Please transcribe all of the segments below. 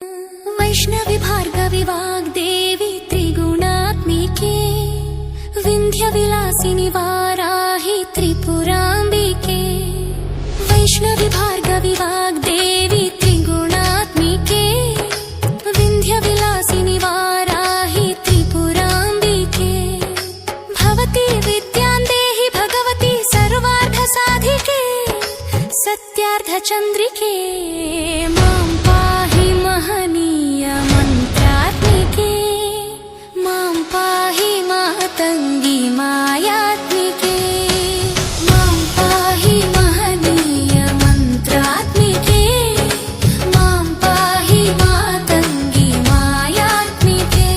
वैष्णवी भार्गवी वाग्देवी त्रिगुणात्मिके विन्ध्यविलासिनि वाराहि त्रिपुराम्बिके। वैष्णवी भार्गवी वाग्देवी त्रिगुणात्मिके विन्ध्यविलासिनि वाराहि त्रिपुराम्बिके। भवती विद्यां देहि भगवती सर्वार्थसाधिके सत्यार्थचन्द्रिके। मां पाहि महनीय मन्त्रात्मिके मां पाहि मातङ्गी मायात्मिके। मां पाहि महनीय मन्त्रात्मिके मां पाहि मातङ्गी मायात्मिके।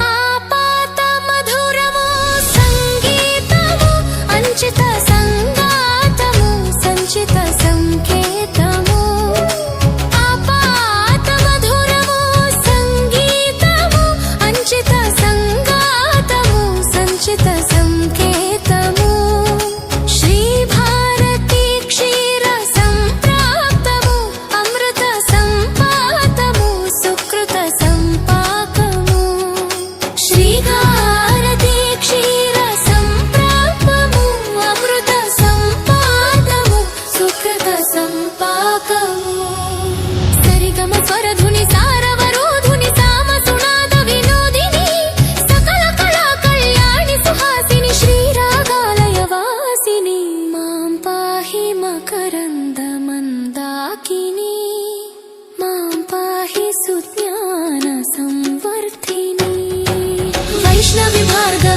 आपात मधुरमो संगीतमो अंचित संगातमो संचित संकेतमो। आपात मधुरमो संगीतमो अंचित संगातमो संचित संकेतमो। श्री भारती क्षीर संप्राप्तमो अमृत संपातमो सुकृत संपाकमो। श्री भारती क्षीर संप्राप्तमो अमृत संपातमो सुकृत संपाकमो। सरिगम स्वरधुनि सारवरोधुनि साम सुनाद विनोदिनी सकल कला कल्याणि सुहासिनि श्रीरागालय वासिनि। मां पाहि मकरन्द मन्दाकिनी मां पाहि सुज्ञान संवर्धिनी। वैष्णवी भार्गवी